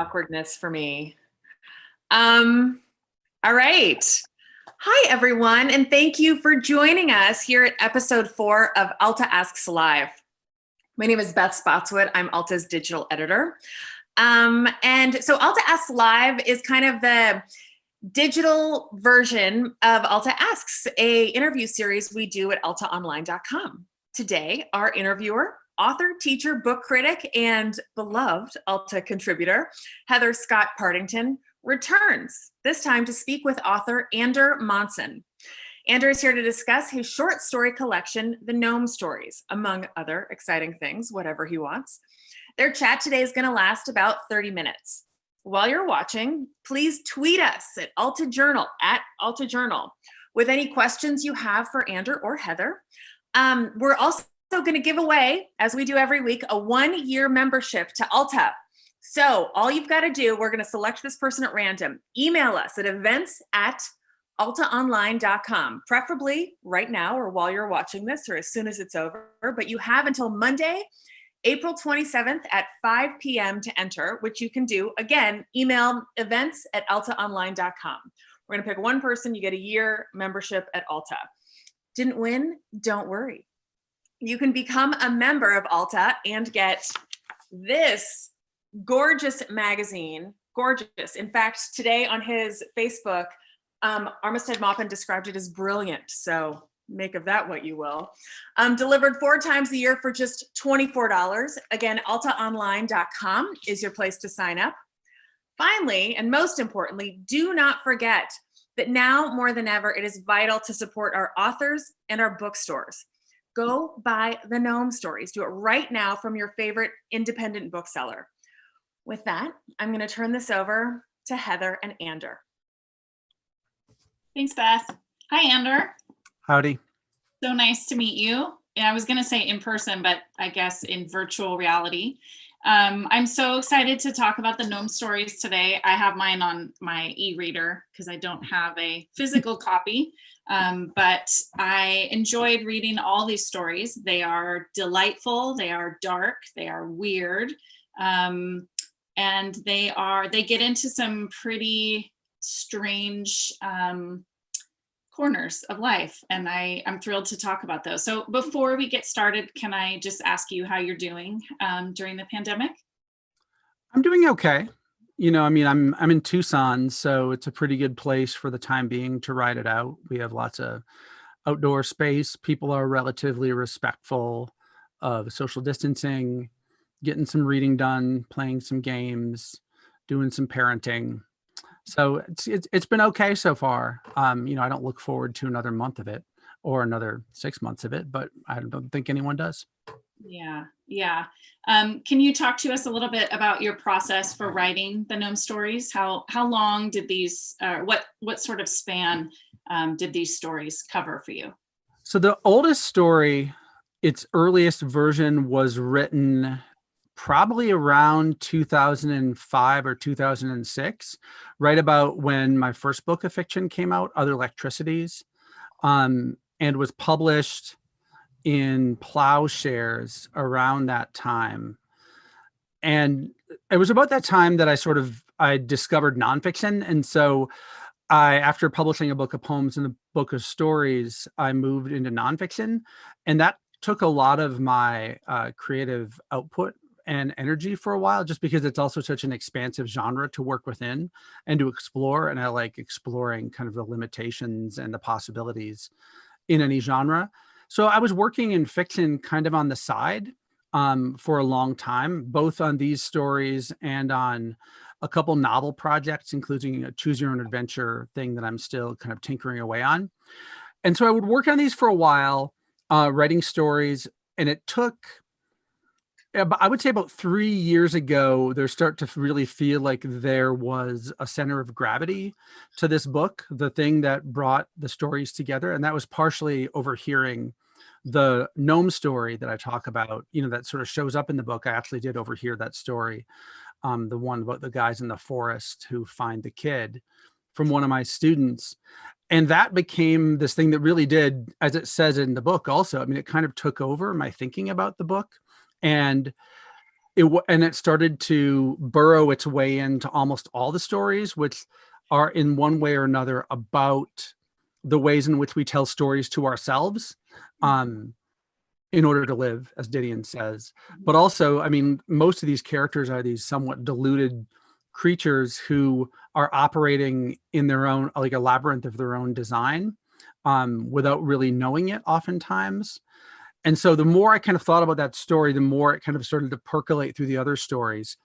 Awkwardness for me. All right. Hi, everyone, and thank you for joining us here at episode 4 of Alta Asks Live. My name is Beth Spotswood. I'm Alta's digital editor. And so Alta Asks Live is kind of the digital version of Alta Asks, a interview series we do at altaonline.com. Today, our interviewer, author, teacher, book critic, and beloved Alta contributor, Heather Scott Partington, returns, this time to speak with author Ander Monson. Ander is here to discuss his short story collection, The Gnome Stories, among other exciting things, whatever he wants. Their chat today is going to last about 30 minutes. While you're watching, please tweet us at Alta Journal, with any questions you have for Ander or Heather. We're also going to give away, as we do every week, a 1-year membership to Alta. So all you've got to do, we're going to select this person at random. Email us at events@altaonline.com, preferably right now or while you're watching this or as soon as it's over. But you have until Monday, April 27th at 5 p.m. to enter, which you can do. Again, email events@altaonline.com. We're going to pick one person. You get a year membership at Alta. Didn't win? Don't worry. You can become a member of Alta and get this gorgeous magazine. Gorgeous. In fact, today on his Facebook, Armistead Maupin described it as brilliant. So make of that what you will. Delivered 4 times a year for just $24. Again, altaonline.com is your place to sign up. Finally, and most importantly, do not forget that now more than ever, it is vital to support our authors and our bookstores. Go buy the Gnome Stories. Do it right now from your favorite independent bookseller. With that, I'm going to turn this over to Heather and Ander. Thanks, Beth. Hi, Ander. Howdy. So nice to meet you. And I was going to say in person, but I guess in virtual reality. I'm so excited to talk about the Gnome Stories today. I have mine on my e-reader because I don't have a physical copy, but I enjoyed reading all these stories. They are delightful, they are dark, they are weird, and they get into some pretty strange corners of life, and I'm thrilled to talk about those. So before we get started, can I just ask you how you're doing during the pandemic? I'm doing okay. You know, I mean, I'm in Tucson, so it's a pretty good place for the time being to ride it out. We have lots of outdoor space. People are relatively respectful of social distancing, getting some reading done, playing some games, doing some parenting. So it's been okay so far. You know, I don't look forward to another month of it or another 6 months of it, but I don't think anyone does. Yeah. Can you talk to us a little bit about your process for writing the Gnome Stories? How long did these, what sort of span did these stories cover for you? So the oldest story, its earliest version was written probably around 2005 or 2006, right about when my first book of fiction came out, Other Electricities, and was published in Plowshares around that time. And it was about that time that I discovered nonfiction. And so after publishing a book of poems and a book of stories, I moved into nonfiction. And that took a lot of my creative output and energy for a while, just because it's also such an expansive genre to work within and to explore. And I like exploring kind of the limitations and the possibilities in any genre. So I was working in fiction kind of on the side for a long time, both on these stories and on a couple novel projects, including a choose your own adventure thing that I'm still kind of tinkering away on. And so I would work on these for a while, writing stories, and it took, I would say about 3 years ago, there start to really feel like there was a center of gravity to this book, the thing that brought the stories together. And that was partially overhearing the gnome story that I talk about, you know, that sort of shows up in the book. I actually did overhear that story, the one about the guys in the forest who find the kid, from one of my students. And that became this thing that really did, as it says in the book also, I mean, it kind of took over my thinking about the book. And and it started to burrow its way into almost all the stories, which are in one way or another about the ways in which we tell stories to ourselves, in order to live, as Didion says. But also, I mean, most of these characters are these somewhat deluded creatures who are operating in their own, like a labyrinth of their own design, without really knowing it oftentimes. And so the more I kind of thought about that story, the more it kind of started to percolate through the other stories.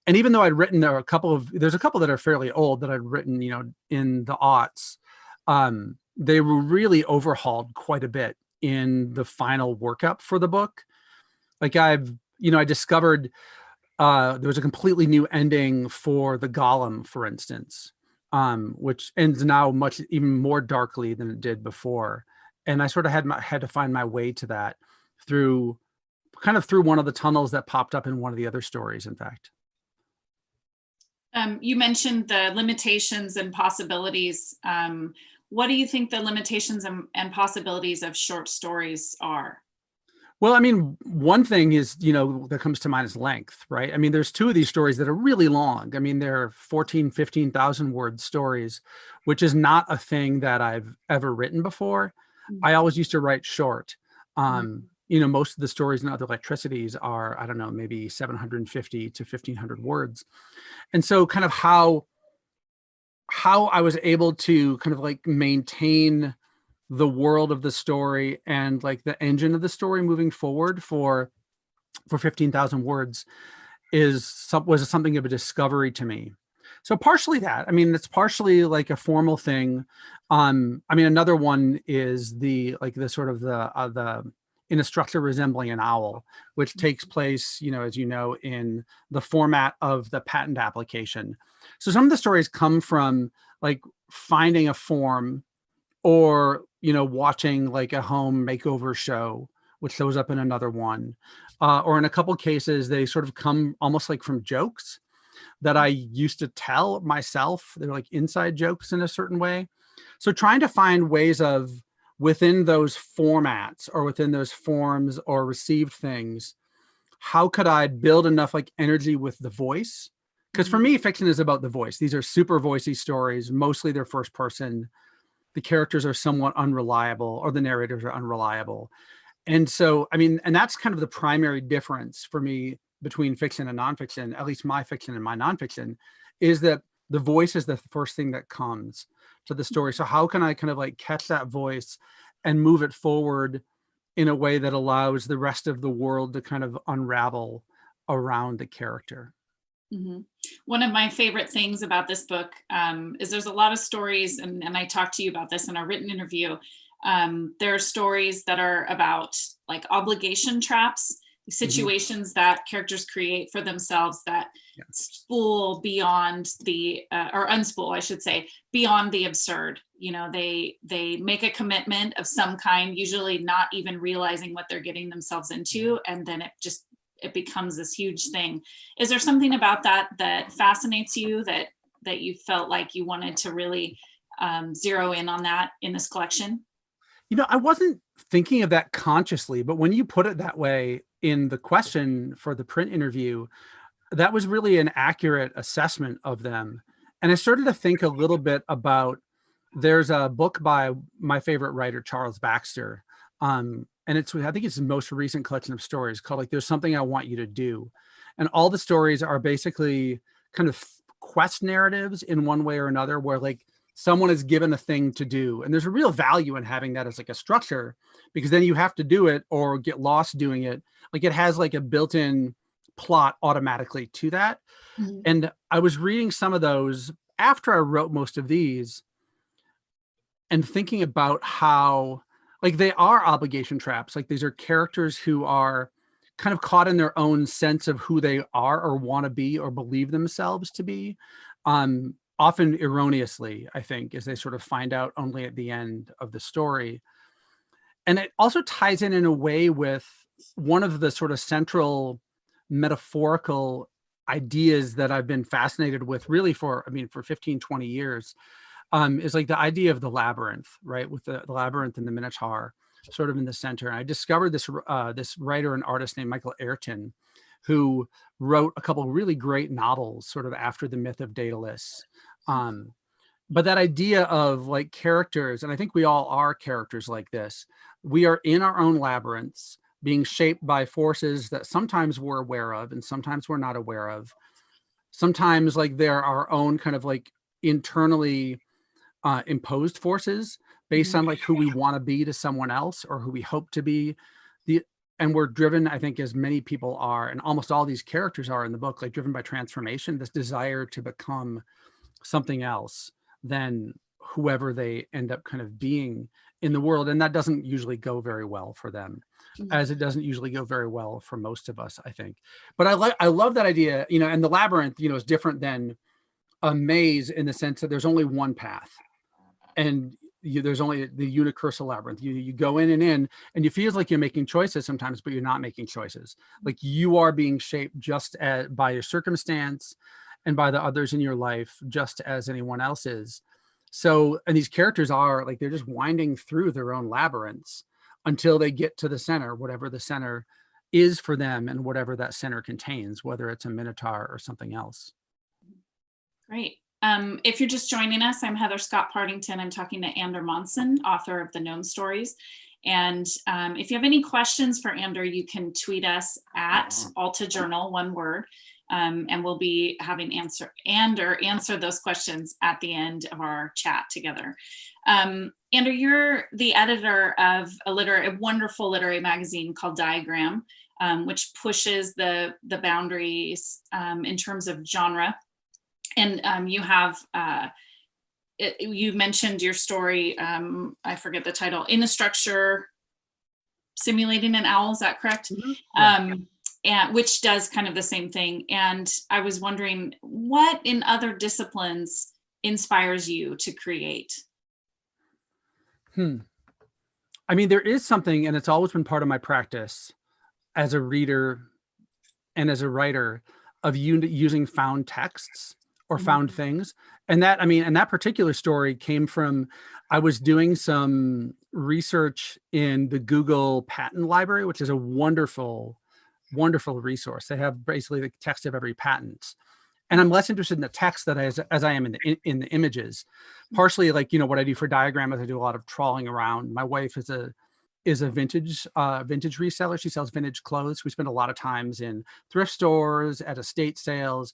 And even though I'd written there's a couple that are fairly old that I'd written, in the aughts, they were really overhauled quite a bit in the final workup for the book. Like I discovered there was a completely new ending for the Golem, for instance, which ends now much even more darkly than it did before. And I sort of had to find my way to that through one of the tunnels that popped up in one of the other stories, in fact. You mentioned the limitations and possibilities. What do you think the limitations and possibilities of short stories are? Well, I mean, one thing is, that comes to mind is length, right? I mean, there's two of these stories that are really long. I mean, they're 14, 15,000 word stories, which is not a thing that I've ever written before. I always used to write short. Most of the stories in Other Electricities are, I don't know, maybe 750 to 1,500 words. And so kind of how I was able to kind of like maintain the world of the story and like the engine of the story moving forward for 15,000 words was something of a discovery to me. So partially that, I mean, it's partially like a formal thing. I mean, another one is the sort of the in a structure resembling an owl, which takes place, as you know, in the format of the patent application. So some of the stories come from like finding a form, or watching like a home makeover show, which shows up in another one, or in a couple cases they sort of come almost like from jokes that I used to tell myself. They're like inside jokes in a certain way. So trying to find ways of, within those formats or within those forms or received things, how could I build enough like energy with the voice? Because for me, fiction is about the voice. These are super voicey stories. Mostly they're first person. The characters are somewhat unreliable, or the narrators are unreliable. And so, I mean, and that's kind of the primary difference for me between fiction and nonfiction, at least my fiction and my nonfiction, is that the voice is the first thing that comes to the story. So how can I kind of like catch that voice and move it forward in a way that allows the rest of the world to kind of unravel around the character? One of my favorite things about this book is there's a lot of stories, and I talked to you about this in our written interview. There are stories that are about like obligation traps, situations that characters create for themselves that spool beyond the, or unspool, I should say, beyond the absurd. They make a commitment of some kind, usually not even realizing what they're getting themselves into, and then it becomes this huge thing. Is there something about that fascinates you, that you felt like you wanted to really zero in on that in this collection? I wasn't thinking of that consciously, but when you put it that way in the question for the print interview, that was really an accurate assessment of them. And I started to think a little bit about, there's a book by my favorite writer, Charles Baxter. And I think it's his most recent collection of stories called like, There's Something I Want You to Do. And all the stories are basically kind of quest narratives in one way or another, where like someone is given a thing to do. And there's a real value in having that as like a structure, because then you have to do it or get lost doing it. Like it has like a built-in plot automatically to that. And I was reading some of those after I wrote most of these and thinking about how like they are obligation traps. Like these are characters who are kind of caught in their own sense of who they are or want to be or believe themselves to be, often erroneously, I think, as they sort of find out only at the end of the story. And it also ties in a way with one of the sort of central metaphorical ideas that I've been fascinated with really for 15, 20 years, is like the idea of the labyrinth, right? With the labyrinth and the Minotaur sort of in the center. And I discovered this writer and artist named Michael Ayrton, who wrote a couple of really great novels sort of after the myth of Daedalus. But that idea of like characters, and I think we all are characters like this, we are in our own labyrinths, being shaped by forces that sometimes we're aware of and sometimes we're not aware of. Sometimes like they're our own kind of like internally imposed forces based on like who we want to be to someone else or who we hope to be. And we're driven, I think, as many people are, and almost all these characters are in the book, like driven by transformation, this desire to become something else than whoever they end up kind of being in the world. And that doesn't usually go very well for them, as it doesn't usually go very well for most of us, I think. But I love that idea, you know, and the labyrinth, you know, is different than a maze in the sense that there's only one path. And there's only the unicursal labyrinth. You go in, and you feel like you're making choices sometimes, but you're not making choices. Like you are being shaped just by your circumstance and by the others in your life, just as anyone else is. So, and these characters are like, they're just winding through their own labyrinths until they get to the center, whatever the center is for them and whatever that center contains, whether it's a minotaur or something else. Great. If you're just joining us, I'm Heather Scott Partington. I'm talking to Ander Monson, author of the Gnome Stories. And if you have any questions for Ander, you can tweet us at Alta Journal, one word, and we'll be having Ander answer those questions at the end of our chat together. Ander, you're the editor of a wonderful literary magazine called Diagram, which pushes the boundaries in terms of genre. And you have, you mentioned your story, I forget the title, In a Structure, Simulating an Owl, is that correct? And which does kind of the same thing. And I was wondering, what in other disciplines inspires you to create? I mean, there is something, and it's always been part of my practice as a reader and as a writer, of using found texts or found things. And that, I mean, and that particular story came from, I was doing some research in the Google Patent Library, which is a wonderful, wonderful resource. They have basically the text of every patent. And I'm less interested in the text that as I am in the images. Partially, like, you know, what I do for Diagram is I do a lot of trawling around. My wife is a vintage reseller. She sells vintage clothes. We spend a lot of times in thrift stores, at estate sales.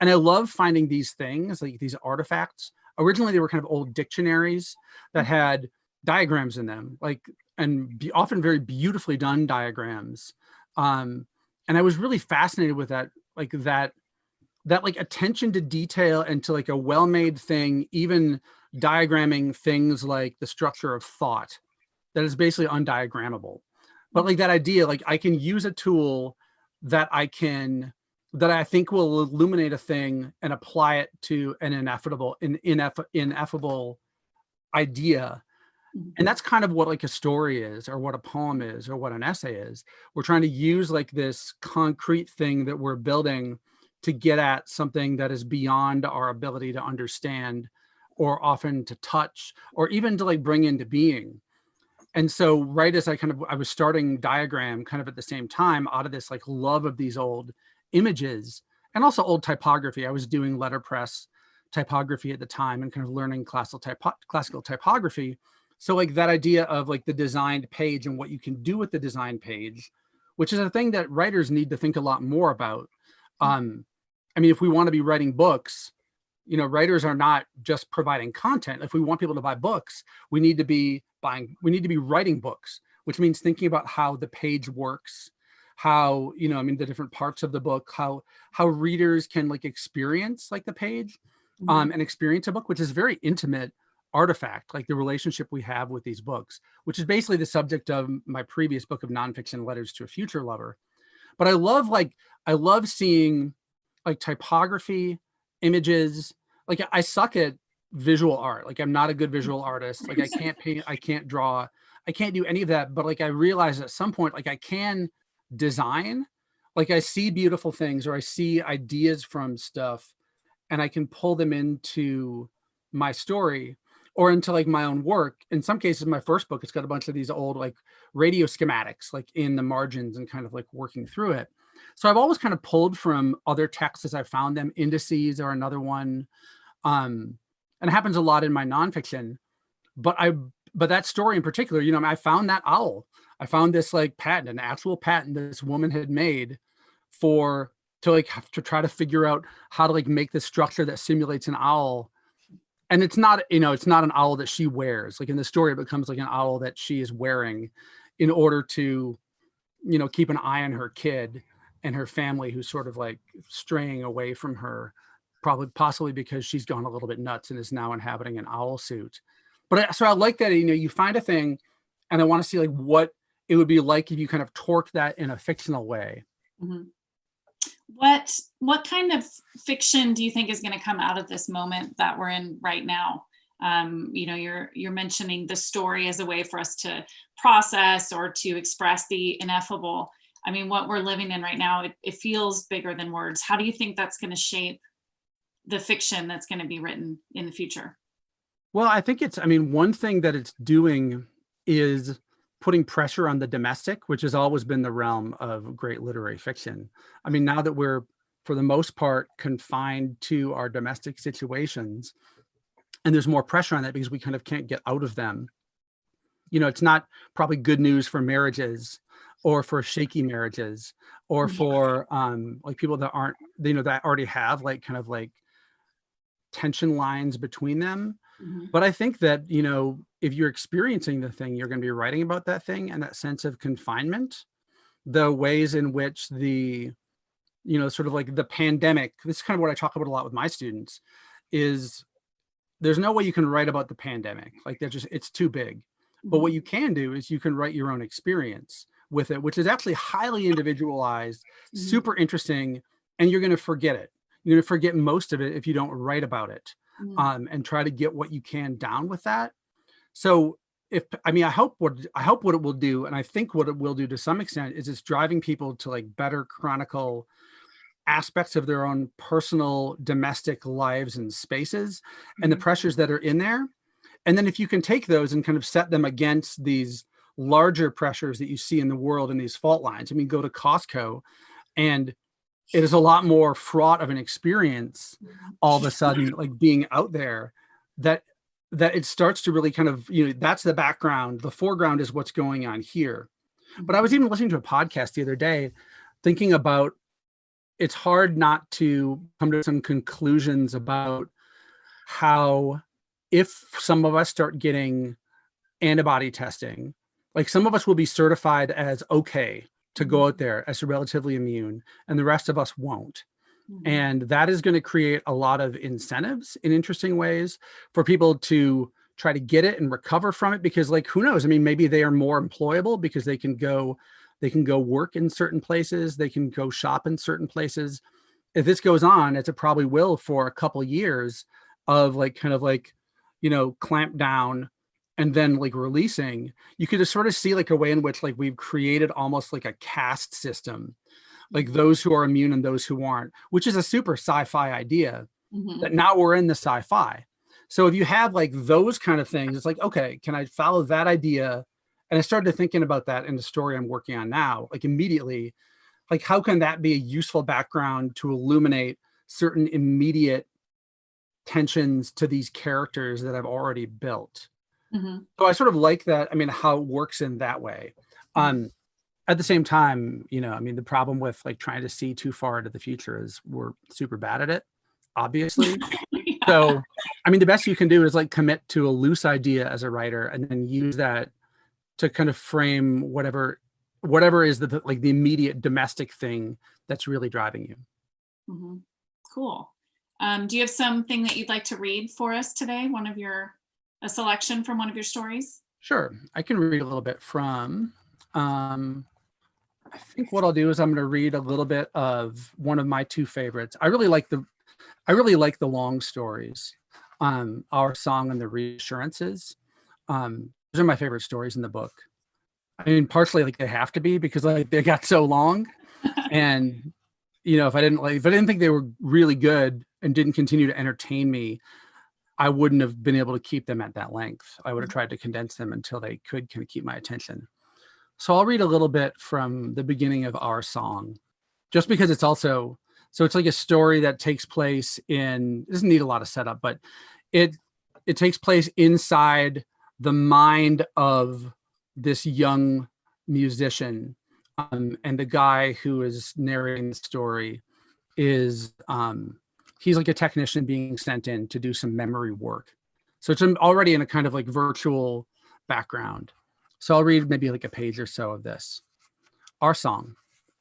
And I love finding these things, like these artifacts. Originally, they were kind of old dictionaries that had diagrams in them, like, and often very beautifully done diagrams. And I was really fascinated with that, like that like attention to detail and to like a well-made thing, even diagramming things like the structure of thought that is basically undiagrammable. But like that idea, like I can use a tool that I think will illuminate a thing and apply it to an ineffable idea. And that's kind of what like a story is, or what a poem is, or what an essay is. We're trying to use like this concrete thing that we're building to get at something that is beyond our ability to understand, or often to touch, or even to like bring into being. And so right as I was starting Diagram kind of at the same time, out of this like love of these old images and also old typography. I was doing letterpress typography at the time and kind of learning classical typography. So like that idea of like the designed page and what you can do with the designed page, which is a thing that writers need to think a lot more about. I mean, if we want to be writing books, you know, writers are not just providing content. If we want people to buy books, we need to be writing books, which means thinking about how the page works, how, you know, I mean, the different parts of the book, how readers can like experience like the page, and experience a book, which is a very intimate artifact, like the relationship we have with these books, which is basically the subject of my previous book of nonfiction, Letters to a Future Lover. But I love seeing like typography, images. Like I suck at visual art. Like I'm not a good visual artist. Like I can't paint, I can't draw, I can't do any of that. But like I realized at some point, like I can design, like I see beautiful things, or I see ideas from stuff, and I can pull them into my story or into like my own work. In some cases, my first book, it's got a bunch of these old like radio schematics like in the margins and kind of like working through it. So I've always kind of pulled from other texts as I found them. Indices are another one. And it happens a lot in my nonfiction. But that story in particular, I found that owl. I found this like patent, an actual patent this woman had made to try to figure out how to like make this structure that simulates an owl. And it's not an owl that she wears. Like in the story, it becomes like an owl that she is wearing in order to, keep an eye on her kid and her family who's sort of like straying away from her, possibly because she's gone a little bit nuts and is now inhabiting an owl suit. So I like that, you find a thing and I want to see like what it would be like if you kind of torque that in a fictional way. Mm-hmm. What kind of fiction do you think is going to come out of this moment that we're in right now? You're mentioning the story as a way for us to process or to express the ineffable. I mean, what we're living in right now, it feels bigger than words. How do you think that's going to shape the fiction that's going to be written in the future? Well, I think one thing that it's doing is putting pressure on the domestic, which has always been the realm of great literary fiction. I mean, now that we're, for the most part, confined to our domestic situations, and there's more pressure on that because we kind of can't get out of them. It's not probably good news for marriages or for shaky marriages or for like people that aren't, that already have like kind of like tension lines between them. Mm-hmm. But I think that, if you're experiencing the thing, you're going to be writing about that thing and that sense of confinement, the ways in which the, sort of like the pandemic, this is kind of what I talk about a lot with my students, is there's no way you can write about the pandemic. Like it's too big. Mm-hmm. But what you can do is you can write your own experience with it, which is actually highly individualized, mm-hmm. super interesting, and you're going to forget it. You're going to forget most of it if you don't write about it. Mm-hmm. And try to get what you can down with that. So I hope what it will do, and I think what it will do to some extent, is it's driving people to like better chronicle aspects of their own personal domestic lives and spaces, mm-hmm. and the pressures that are in there. And then if you can take those and kind of set them against these larger pressures that you see in the world and these fault lines. I mean, go to Costco and it is a lot more fraught of an experience all of a sudden, like being out there, that it starts to really kind of, that's the background. The foreground is what's going on here. But I was even listening to a podcast the other day, thinking about, it's hard not to come to some conclusions about how, if some of us start getting antibody testing, like some of us will be certified as okay to go out there as relatively immune, and the rest of us won't. Mm-hmm. And that is going to create a lot of incentives in interesting ways for people to try to get it and recover from it, because like, who knows? I mean, maybe they are more employable because they can go work in certain places. They can go shop in certain places. If this goes on, as it probably will for a couple of years of like, kind of like, clamp down and then like releasing, you could just sort of see like a way in which like we've created almost like a caste system, like those who are immune and those who aren't, which is a super sci-fi idea, mm-hmm. that now we're in the sci-fi. So if you have like those kind of things, it's like, okay, can I follow that idea? And I started thinking about that in the story I'm working on now, like immediately, like how can that be a useful background to illuminate certain immediate tensions to these characters that I've already built. Mm-hmm. So I sort of like that. I mean, how it works in that way. At the same time, the problem with like trying to see too far into the future is we're super bad at it, obviously. Yeah. So, the best you can do is like commit to a loose idea as a writer and then use that to kind of frame whatever is the immediate domestic thing that's really driving you. Mm-hmm. Cool. Do you have something that you'd like to read for us today? A selection from one of your stories? Sure. I can read a little bit from, I think what I'll do is I'm going to read a little bit of one of my two favorites. I really like the long stories. Our Song and the Reassurances. Those are my favorite stories in the book. Partially like they have to be because like they got so long, and if I didn't think they were really good and didn't continue to entertain me, I wouldn't have been able to keep them at that length. I would have tried to condense them until they could kind of keep my attention. So I'll read a little bit from the beginning of Our Song. just because it's also, so it's like a story that takes place in, it doesn't need a lot of setup, but it takes place inside the mind of this young musician. And the guy who is narrating the story is, he's like a technician being sent in to do some memory work. So it's already in a kind of like virtual background. So I'll read maybe like a page or so of this. Our song.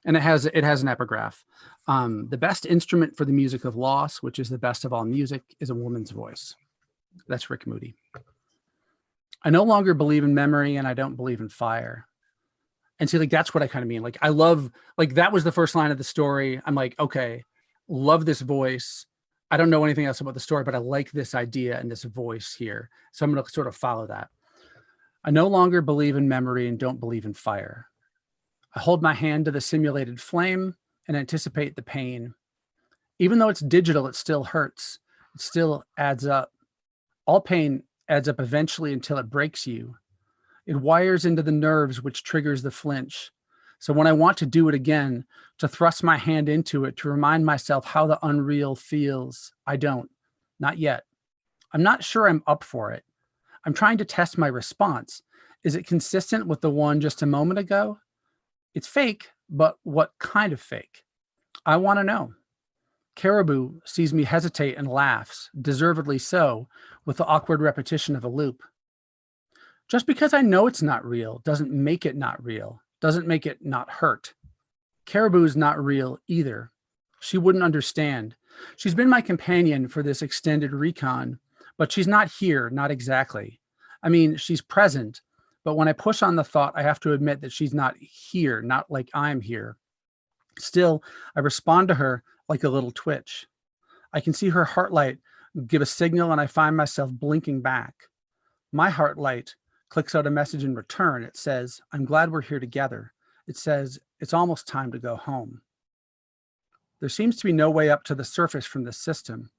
And it has an epigraph. The best instrument for the music of loss, which is the best of all music, is a woman's voice. That's Rick Moody. I no longer believe in memory, and I don't believe in fire. And see, like, that's what I kind of mean. Like, I love, like, that was the first line of the story. I'm like, okay, love this voice. I don't know anything else about the story, but I like this idea and this voice here. So I'm going to sort of follow that. I no longer believe in memory and don't believe in fire. I hold my hand to the simulated flame and anticipate the pain. Even though it's digital, it still hurts. It still adds up. All pain adds up eventually until it breaks you. It wires into the nerves, which triggers the flinch. So when I want to do it again, to thrust my hand into it, to remind myself how the unreal feels, I don't. Not yet. I'm not sure I'm up for it. I'm trying to test my response. Is it consistent with the one just a moment ago? It's fake, but what kind of fake? I want to know. Caribou sees me hesitate and laughs, deservedly so, with the awkward repetition of a loop. Just because I know it's not real doesn't make it not real, doesn't make it not hurt. Caribou's not real either. She wouldn't understand. She's been my companion for this extended recon, but she's not here, not exactly. I mean, she's present, but when I push on the thought, I have to admit that she's not here, not like I'm here. Still, I respond to her like a little twitch. I can see her heart light give a signal and I find myself blinking back. My heart light clicks out a message in return. It says, I'm glad we're here together. It says, it's almost time to go home. There seems to be no way up to the surface from this system.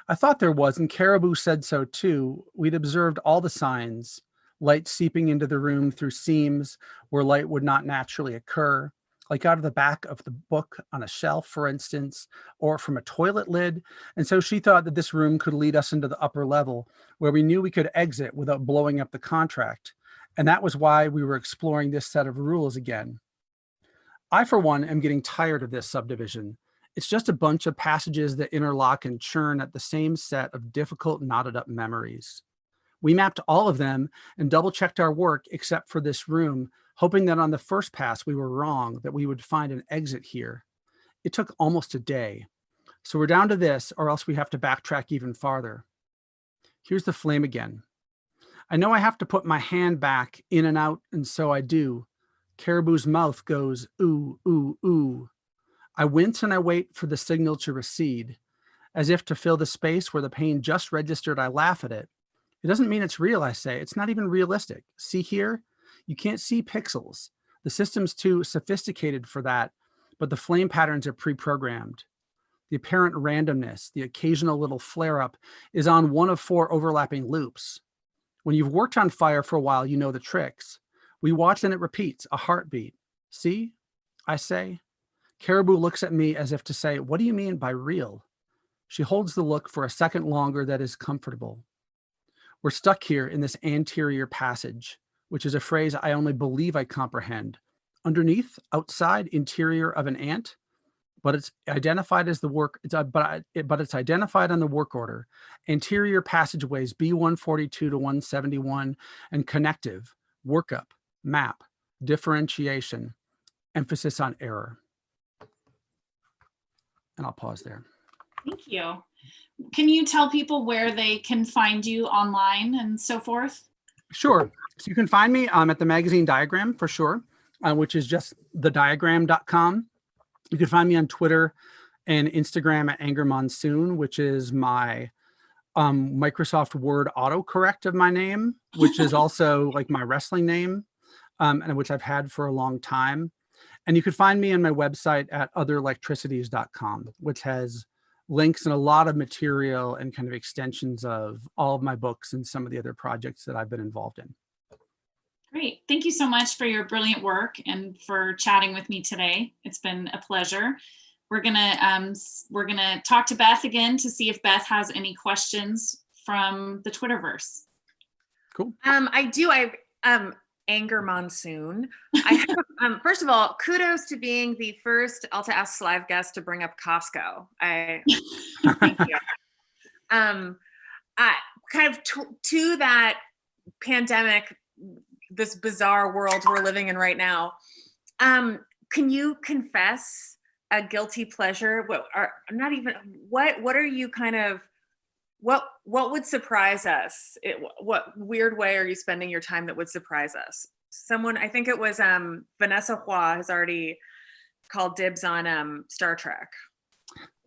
I thought there was, and Caribou said so too. We'd observed all the signs, light seeping into the room through seams where light would not naturally occur, like out of the back of the book on a shelf, for instance, or from a toilet lid. And so she thought that this room could lead us into the upper level where we knew we could exit without blowing up the contract. And that was why we were exploring this set of rules again. I, for one, am getting tired of this subdivision. It's just a bunch of passages that interlock and churn at the same set of difficult, knotted up memories. We mapped all of them and double-checked our work except for this room, hoping that on the first pass we were wrong, that we would find an exit here. It took almost a day. So we're down to this, or else we have to backtrack even farther. Here's the flame again. I know I have to put my hand back in and out, and so I do. Caribou's mouth goes, ooh, ooh, ooh. I wince and I wait for the signal to recede. As if to fill the space where the pain just registered, I laugh at it. It doesn't mean it's real, I say. It's not even realistic. See here? You can't see pixels. The system's too sophisticated for that, but the flame patterns are pre-programmed. The apparent randomness, the occasional little flare-up, is on one of 4 overlapping loops. When you've worked on fire for a while, you know the tricks. We watch and it repeats, a heartbeat. See? I say. Caribou looks at me as if to say, what do you mean by real? She holds the look for a second longer that is comfortable. We're stuck here in this anterior passage, which is a phrase I only believe I comprehend. Underneath, outside, interior of an ant, but it's identified as the work, but it's identified on the work order. Anterior passageways B142 to 171 and connective, workup, map, differentiation, emphasis on error. And I'll pause there. Thank you. Can you tell people where they can find you online and so forth? Sure. So you can find me at the magazine Diagram for sure, which is just thediagram.com. You can find me on Twitter and Instagram at Ander Monson, which is my Microsoft Word autocorrect of my name, which is also like my wrestling name, and which I've had for a long time. And you can find me on my website at otherelectricities.com, which has links and a lot of material and kind of extensions of all of my books and some of the other projects that I've been involved in. Great. Thank you so much for your brilliant work and for chatting with me today. It's been a pleasure. We're gonna talk to Beth again to see if Beth has any questions from the Twitterverse. Cool. I do. I have Ander Monson. I have, first of all, kudos to being the first Alta Asks live guest to bring up Costco. Thank you. Kind of to that pandemic, this bizarre world we're living in right now. Can you confess a guilty pleasure? What are you kind of, what would surprise us? What weird way are you spending your time that would surprise us? Someone, I think it was Vanessa Hua has already called dibs on Star Trek.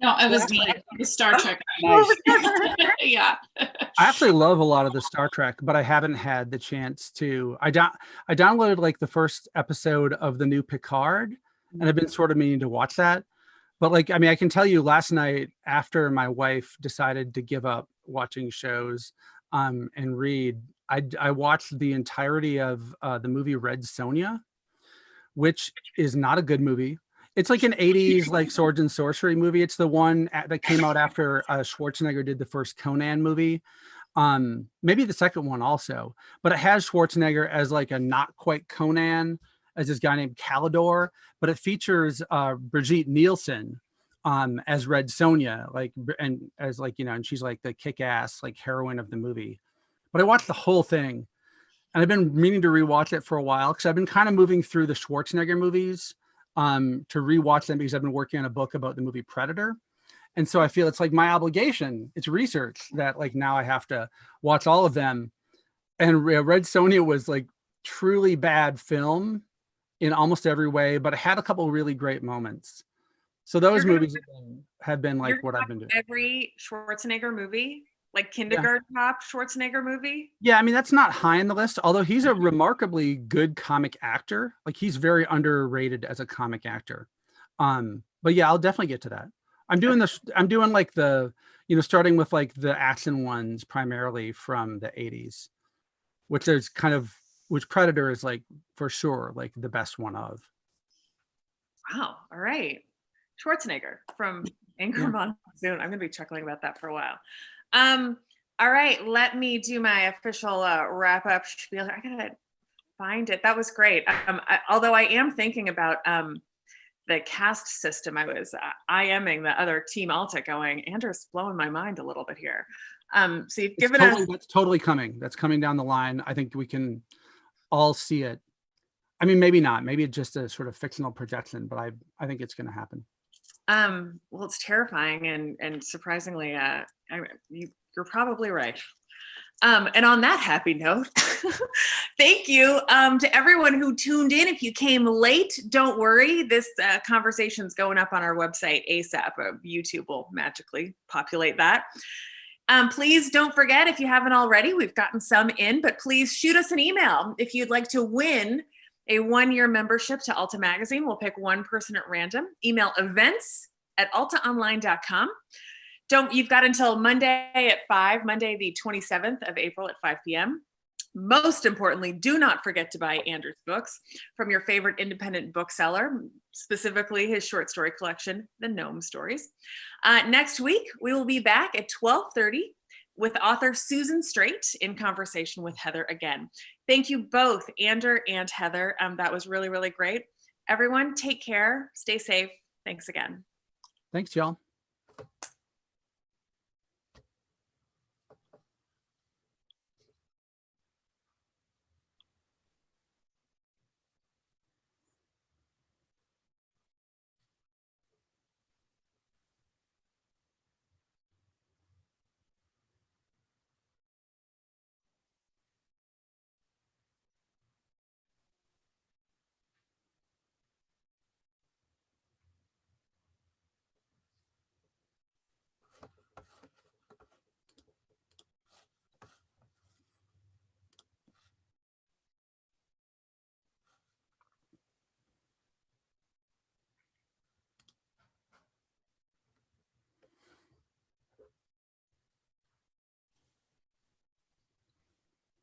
No, it was me. It was Star Trek. Nice. Yeah. I actually love a lot of the Star Trek, but I haven't had the chance to. I downloaded like the first episode of the new Picard, and I've been sort of meaning to watch that. But like, I mean, I can tell you last night after my wife decided to give up watching shows and read, I watched the entirety of the movie Red Sonja, which is not a good movie. It's like an 80s like swords and sorcery movie. It's the one that came out after Schwarzenegger did the first Conan movie. Maybe the second one also, but it has Schwarzenegger as like a not quite Conan, as this guy named Calidor, but it features Brigitte Nielsen as Red Sonja, like, and as like, you know, and she's like the kick-ass like heroine of the movie. But I watched the whole thing, and I've been meaning to rewatch it for a while because I've been kind of moving through the Schwarzenegger movies to rewatch them because I've been working on a book about the movie Predator. And so I feel it's like my obligation. It's research that like now I have to watch all of them. And Red Sonja was like truly bad film in almost every way, but it had a couple of really great moments. So those movies have been like what I've been doing. Every Schwarzenegger movie, like kindergarten cop Schwarzenegger movie. Yeah, I mean, that's not high on the list, although he's a remarkably good comic actor. Like he's very underrated as a comic actor. But yeah, I'll definitely get to that. I'm doing like the, you know, starting with like the action ones primarily from the 80s, which there's kind of, which Predator is like for sure like the best one of. Wow. All right. Schwarzenegger from Ander Monson. I'm gonna be chuckling about that for a while. All right, let me do my official wrap up spiel. I gotta find it. That was great. Although I am thinking about the caste system. I was IMing the other Team Alta going, Ander's blowing my mind a little bit here. So you've given us. That's totally coming. That's coming down the line. I think we can all see it. I mean, maybe not. Maybe it's just a sort of fictional projection, but I think it's going to happen. Well, it's terrifying and surprisingly, you're probably right. And on that happy note, thank you to everyone who tuned in. If you came late, don't worry. This conversation's going up on our website ASAP. YouTube will magically populate that. Please don't forget, if you haven't already, we've gotten some in, but please shoot us an email if you'd like to win a 1-year membership to Alta Magazine. We'll pick one person at random. Email events@altaonline.com. You've got until Monday at 5, Monday the 27th of April at 5 p.m. Most importantly, do not forget to buy Ander's books from your favorite independent bookseller, specifically his short story collection, the Gnome Stories. Next week, we will be back at 12:30 with author Susan Straight in conversation with Heather again. Thank you both, Ander and Heather. That was really, really great. Everyone, take care, stay safe. Thanks again. Thanks, y'all.